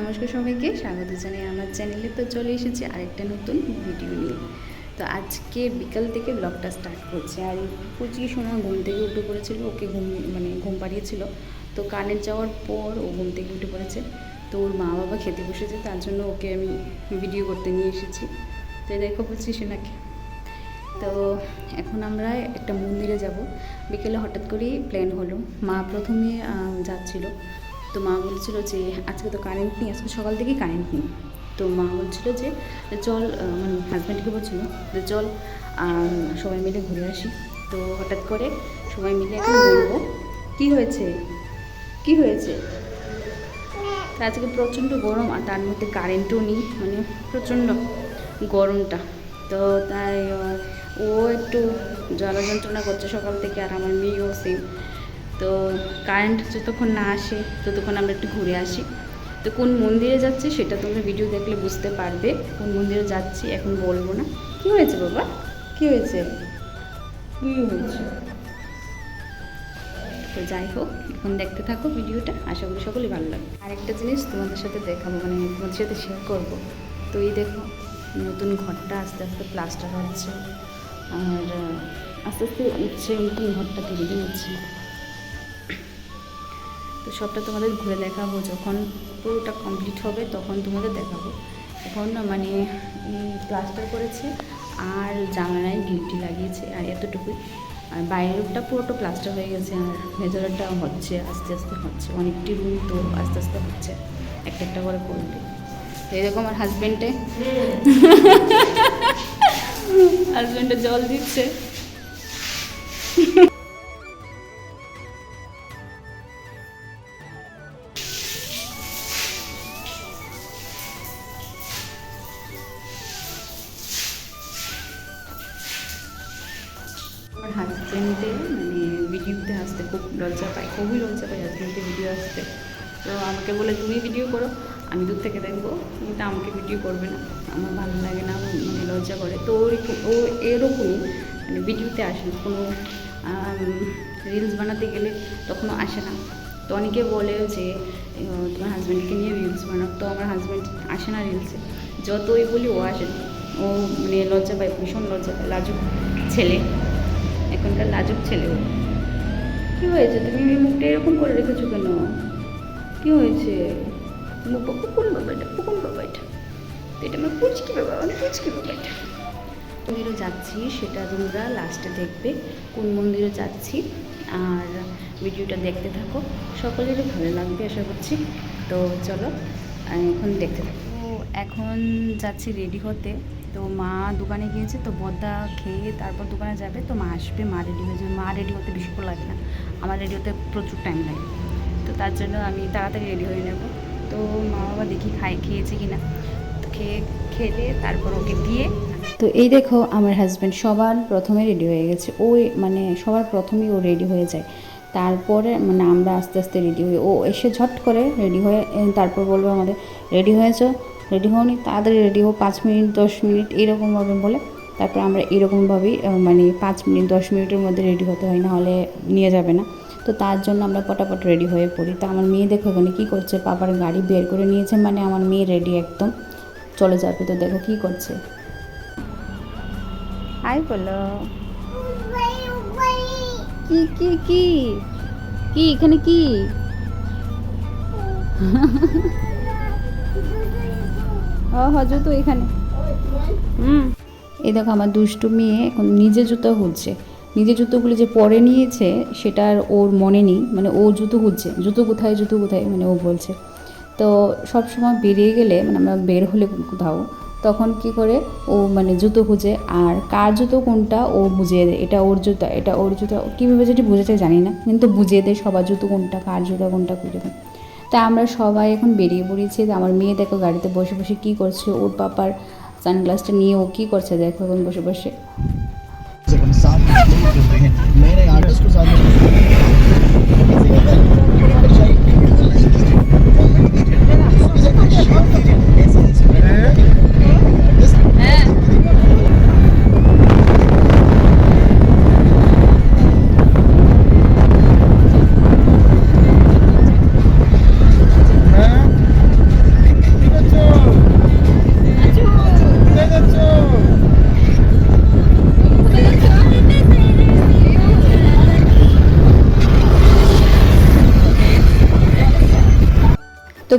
নমস্কার সবাইকে, স্বাগত জানাই আমার চ্যানেলে। তো চলে এসেছি আরেকটা নতুন ভিডিও নিয়ে। তো আজকে বিকাল থেকে ব্লগটা স্টার্ট করছে। আর পুচি সোনা ঘুম থেকে উঠে পড়েছিল, ওকে ঘুম পাড়িয়েছিল। তো কারেন্ট যাওয়ার পর ও ঘুম থেকে উঠে পড়েছে। তো ওর মা বাবা খেতে বসেছে, তার জন্য ওকে আমি ভিডিও করতে নিয়ে এসেছি। তো দেখো পুচি সোনাকে। তো এখন আমরা একটা মন্দিরে যাব। বিকেলে হঠাৎ করেই প্ল্যান হলো। মা প্রথমে যাচ্ছিল, তো মা বলছিল যে আজকে তো কারেন্ট নেই, আজকে সকাল থেকেই কারেন্ট নেই। তো মা বলছিল যে চল, মানে হাজব্যান্ডকে বলছিল যে চল সবাই মিলে ঘুরে আসি। তো হঠাৎ করে সবাই মিলে এখন বলবো কী হয়েছে, কী হয়েছে। আজকে প্রচণ্ড গরম, আর তার মধ্যে কারেন্টও নেই, মানে প্রচণ্ড গরমটা। তো তাই ও একটু জ্বালা যন্ত্রণা করছে সকাল থেকে, আর আমার মেয়েও সেম। তো কারেন্ট যতক্ষণ না আসে ততক্ষণ আমরা একটু ঘুরে আসি। তো কোন মন্দিরে যাচ্ছি সেটা তোমরা ভিডিও দেখলে বুঝতে পারবে। কোন মন্দিরে যাচ্ছি এখন বলবো না। কী হয়েছে বাবা, কী হয়েছে, কী হয়েছে? তো যাই হোক, এখন দেখতে থাকো ভিডিওটা, আশা করি সকলেই ভালো লাগবে। আরেকটা জিনিস তোমাদের সাথে দেখাবো, মানে তোমাদের সাথে শেয়ার করবো। তো এই দেখো, নতুন ঘরটা আস্তে আস্তে প্লাস্টার হচ্ছে, আর আস্তে আস্তে উঠছে, নতুন ঘরটা ধীরে ধীরে উঠছে। তো সবটা তোমাদের ঘুরে দেখাবো, যখন পুরোটা কমপ্লিট হবে তখন তোমাদের দেখাবো। এখন মানে প্লাস্টার করেছে, আর জানালায় গিলটি লাগিয়েছে, আর এতটুকুই। আর বাইরেরটা পুরোটা প্লাস্টার হয়ে গেছে, আর ভেতরেরটা হচ্ছে, আস্তে আস্তে হচ্ছে। অনেকটি রুম তো আস্তে আস্তে হচ্ছে, একটা একটা করে করবে। তো এরকম আমার হাজব্যান্ডে জল দিচ্ছে। আমার হাজব্যান্ডে মানে ভিডিওতে আসতে খুব লজ্জা পায়, খুবই লজ্জা পায় হাজব্যান্ডে ভিডিও আসতে। তো আমাকে বলে তুমি ভিডিও করো, আমি দূর থেকে দেখবো, কিন্তু আমাকে ভিডিও করবে না, আমার ভালো লাগে না, মানে লজ্জা করে। তো ও এরকমই, মানে ভিডিওতে আসে না, কোনো রিলস বানাতে গেলে তখনও আসে না। তো অনেকে বলে যে তোমার হাজব্যান্ডকে নিয়ে রিলস বানাও, তো আমার হাজব্যান্ড আসে না রিলসে। যতই বলি ও আসে না, ও মানে লজ্জা পায়, ভীষণ লজ্জা পায়, লাজুক ছেলে, এখনকার লাজুক ছেলে। কী হয়েছে, তুমি মুখটা এরকম করে রেখেছো কেন? কী হয়েছে? পুকুন বাবা এটা, পুকুন বাবা এটা, তো এটা আমার পুচকি বাবা, মানে পুচকি বাবা এটা। মন্দিরে যাচ্ছি সেটা তোমরা লাস্টে দেখবে, কোন মন্দিরে যাচ্ছি, আর ভিডিওটা দেখতে থাকো, সকলেরই ভালো লাগবে আশা করছি। তো চলো এখন দেখতে থাকো। তো এখন যাচ্ছি রেডি হতে। তো মা দোকানে গিয়েছে, তো বদ্দা খেয়ে তারপর দোকানে যাবে। তো মা আসবে, মা রেডি হয়ে যাবে। মা রেডি হতে বেশিক্ষণ লাগে না, আমার রেডি হতে প্রচুর টাইম লাগে। তো তার জন্য আমি তাড়াতাড়ি রেডি হয়ে নেব। তো মা বাবা দেখি খেয়েছে কি না, তো খেলে তারপর ওকে দিয়ে। তো এই দেখো আমার হাজব্যান্ড সবার প্রথমে রেডি হয়ে গেছে। ওই মানে সবার প্রথমেই ও রেডি হয়ে যায়, তারপরে মানে আমরা আস্তে আস্তে রেডি হই। ও এসে ঝট করে রেডি হয়ে তারপর বলবে আমাদের রেডি হয়েছো, রেডি হওনি, তাড়াতাড়ি রেডি হো, 5 মিনিট 10 মিনিট এরকমভাবে বলে। তারপর আমরা এরকমভাবেই মানে 5 মিনিট 10 মিনিটের মধ্যে রেডি হতে হয়, না হলে নিয়ে যাবে না। তো তার জন্য আমরা পটাপট রেডি হয়ে পড়ি। তো আমার মেয়ে দেখো এখানে কী করছে, পাপার গাড়ি বের করে নিয়েছে, মানে আমার মেয়ে রেডি একদম চলে যাবে। তো দেখো কী করছে, হাই বলো। কি কি কি কি এখানে কি? জুতো এখানে। এই দেখো আমার দুষ্টু মেয়ে এখন নিজে জুতো খুঁজছে। নিজে জুতোগুলো যে পরে নিয়েছে সেটা আর ওর মনে নেই, মানে ও জুতো খুঁজছে, জুতো কোথায়, জুতো কোথায়, মানে ও বলছে। তো সব সময় বেরিয়ে গেলে, মানে আমরা বের হলে কোথাও, তখন কি করে ও মানে জুতো খুঁজে, আর কার জুতো কোনটা ও বুঝিয়ে দেয়, এটা ওর জুতা, এটা ওর জুতা, কীভাবে যেটি বুঝেছে জানি না, কিন্তু বুঝিয়ে দেয় সবার জুতো কোনটা, কার জুতা কোনটা খুঁজে দেয়। তা আমরা সবাই এখন বেরিয়ে পড়েছি। আমার মেয়ে দেখো গাড়িতে বসে বসে কী করছে, ওর পাপার সানগ্লাসটা নিয়ে ও কী করছে দেখো এখন বসে বসে। नए आर्टिस्ट को साथ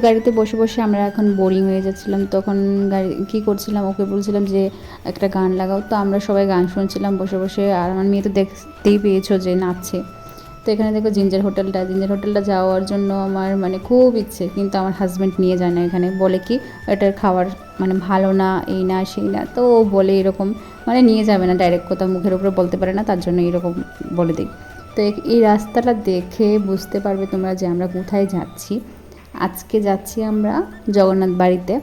গাড়িতে বসে বসে আমরা এখন বোরিং হয়ে যাচ্ছিলাম, তখন গাড়ি কী করছিলাম, ওকে বলছিলাম যে একটা গান লাগাও, তো আমরা সবাই গান শুনছিলাম বসে বসে। আর আমার মেয়ে তো দেখতেই পেয়েছো যে নাচছে। তো এখানে দেখো জিঞ্জার হোটেলটা যাওয়ার জন্য আমার মানে খুব ইচ্ছে, কিন্তু আমার হাজব্যান্ড নিয়ে যায় না। এখানে বলে কি এটার খাবার মানে ভালো না, এই না সেই না, তো ও বলে এরকম, মানে নিয়ে যাবে না, ডাইরেক্ট কোথাও মুখের উপরে বলতে পারে না, তার জন্য এরকম বলে দিই। তো এই রাস্তাটা দেখে বুঝতে পারবে তোমরা যে আমরা কোথায় যাচ্ছি। আজকে যাচ্ছি আমরা জগন্নাথ বাড়িতে।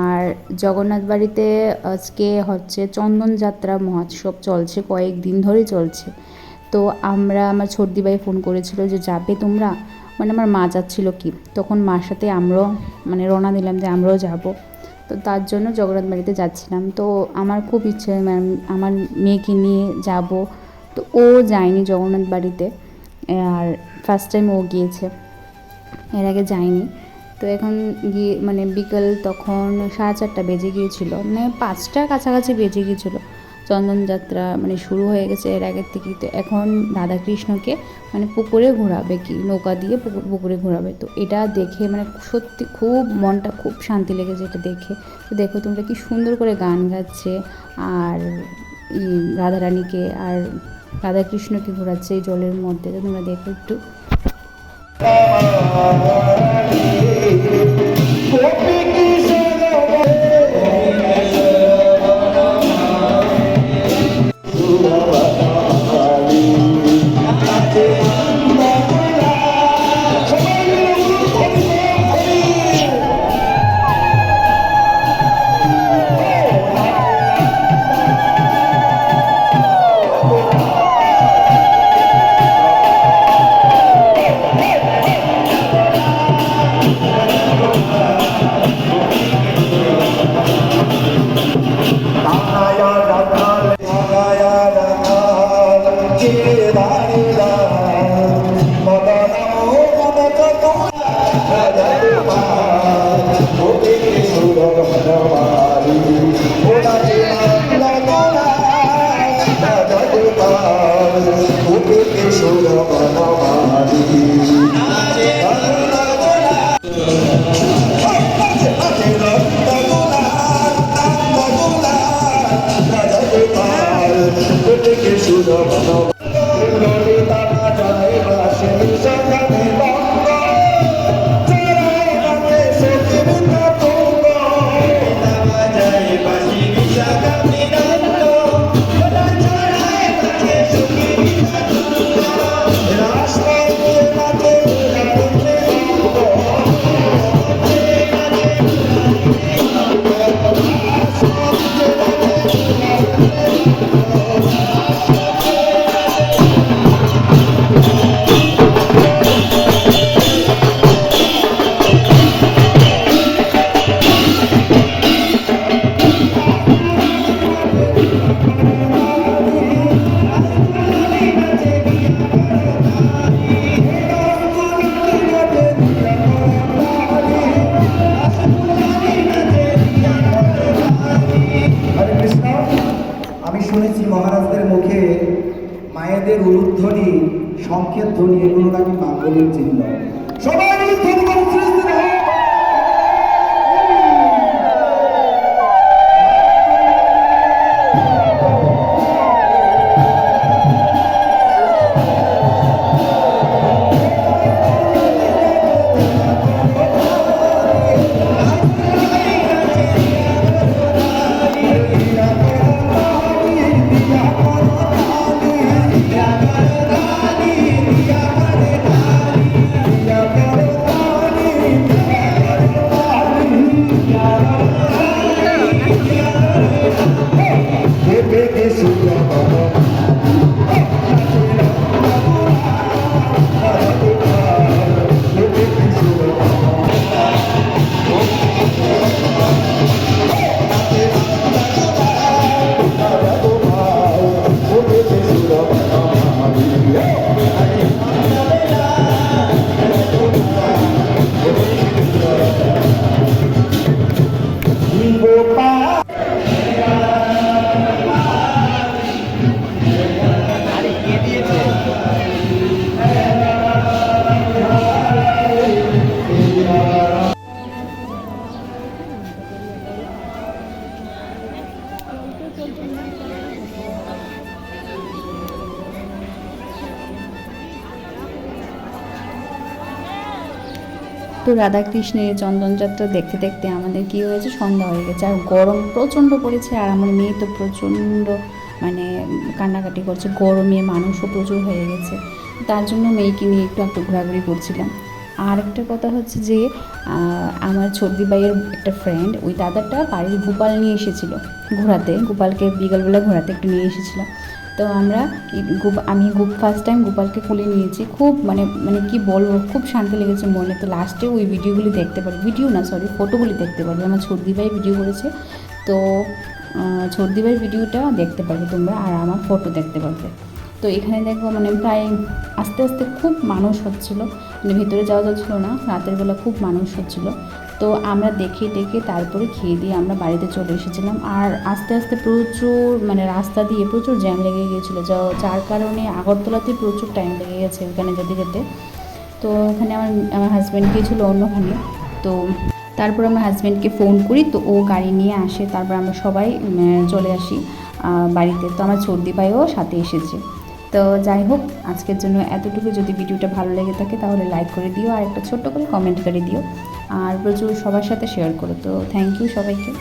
আর জগন্নাথ বাড়িতে আজকে হচ্ছে চন্দন যাত্রা মহোৎসব চলছে, কয়েকদিন ধরেই চলছে। তো আমার ছোটদি ভাই ফোন করেছিল যে যাবে তোমরা, মানে আমার মা যাচ্ছিল কি, তখন মার সাথে আমরাও মানে রওনা দিলাম যে আমরাও যাব। তো তার জন্য জগন্নাথ বাড়িতে যাচ্ছিলাম। তো আমার খুব ইচ্ছে আমার মেয়েকে নিয়ে যাব, তো ও যায়নি জগন্নাথ বাড়িতে, আর ফার্স্ট টাইম ও গিয়েছে, এর আগে যায়নি। তো এখন গিয়ে মানে বিকেল তখন 4:30 বেজে গিয়েছিল, মানে 5টার কাছাকাছি বেজে গিয়েছিলো। চন্দনযাত্রা মানে শুরু হয়ে গেছে এর আগের থেকেই। তো এখন রাধাকৃষ্ণকে মানে পুকুরে ঘোরাবে, কি নৌকা দিয়ে পুকুরে ঘোরাবে। তো এটা দেখে মানে সত্যি খুব মনটা খুব শান্তি লেগেছে এটা দেখে। তো দেখো তোমরা কি সুন্দর করে গান গাচ্ছে, আর রাধারানীকে আর রাধাকৃষ্ণকে ঘোরাচ্ছে এই জলের মধ্যে। তো তোমরা দেখো একটু। শুনেছি মহারাজদের মুখে মায়েদের উলুধ্বনি, সংকেত ধ্বনি এগুলো নাকি মাঙ্গলিক চিহ্ন। সবাই উলুধ্বনি করে শ্রীশ্রী হোক। তো রাধাকৃষ্ণের চন্দনযাত্রা দেখতে দেখতে আমাদের কী হয়েছে, সন্ধ্যা হয়ে গেছে, আর গরম প্রচণ্ড পড়েছে। আর আমার মেয়ে তো প্রচণ্ড মানে কান্নাকাটি করছে, গরমে মানুষও প্রচুর হয়ে গেছে। তার জন্য মেয়েকে নিয়ে একটু ঘোরাঘুরি করছিলাম। আর একটা কথা হচ্ছে যে আমার ছর্দি ভাইয়ের একটা ফ্রেন্ড, ওই দাদাটা বাড়ির গোপাল নিয়ে এসেছিলো ঘোরাতে, গোপালকে বিকালবেলা ঘোরাতে একটু নিয়ে এসেছিলো। তো আমি ফার্স্ট টাইম গোপালকে কোলে নিয়েছি, খুব মানে কি বলবো, খুব শান্তি লেগেছে মনে। তো লাস্টে ওই ভিডিওগুলি দেখতে পারবে, ফটোগুলি দেখতে পারবে, আমার ছর্দি ভাই ভিডিও করেছে। তো ছর্দি ভাইয়ের ভিডিওটা দেখতে পারবে তোমরা, আর আমার ফটো দেখতে পারবে। তো এখানে দেখো মানে প্রায় আস্তে আস্তে খুব মানুষ হচ্ছিলো, মানে ভেতরে যাওয়া যাচ্ছিলো না, রাতের বেলা খুব মানুষ হচ্ছিলো। তো আমরা দেখে টেকে তারপরে খেয়ে দিয়ে আমরা বাড়িতে চলে এসেছিলাম। আর আস্তে আস্তে প্রচুর মানে রাস্তা দিয়ে প্রচুর জ্যাম লেগে গিয়েছিলো, যার কারণে আগরতলাতে প্রচুর টাইম লেগে গেছে ওখানে যেতে যেতে। তো ওখানে আমার হাজব্যান্ড গিয়েছিলো অন্যখানে। তো তারপর আমার হাজব্যান্ডকে ফোন করি, তো ও গাড়ি নিয়ে আসে, তারপর আমরা সবাই চলে আসি বাড়িতে। তো আমার ছর্দি ভাইও সাথে এসেছে। তো যাই হোক, আজকের জন্য এতটুকু। যদি ভিডিওটা ভালো লেগে থাকে তাহলে লাইক করে দিও, আর একটা ছোট্ট করে কমেন্ট করে দিও, আর প্রচুর সবার সাথে শেয়ার করো। তো থ্যাংক ইউ সবাইকে।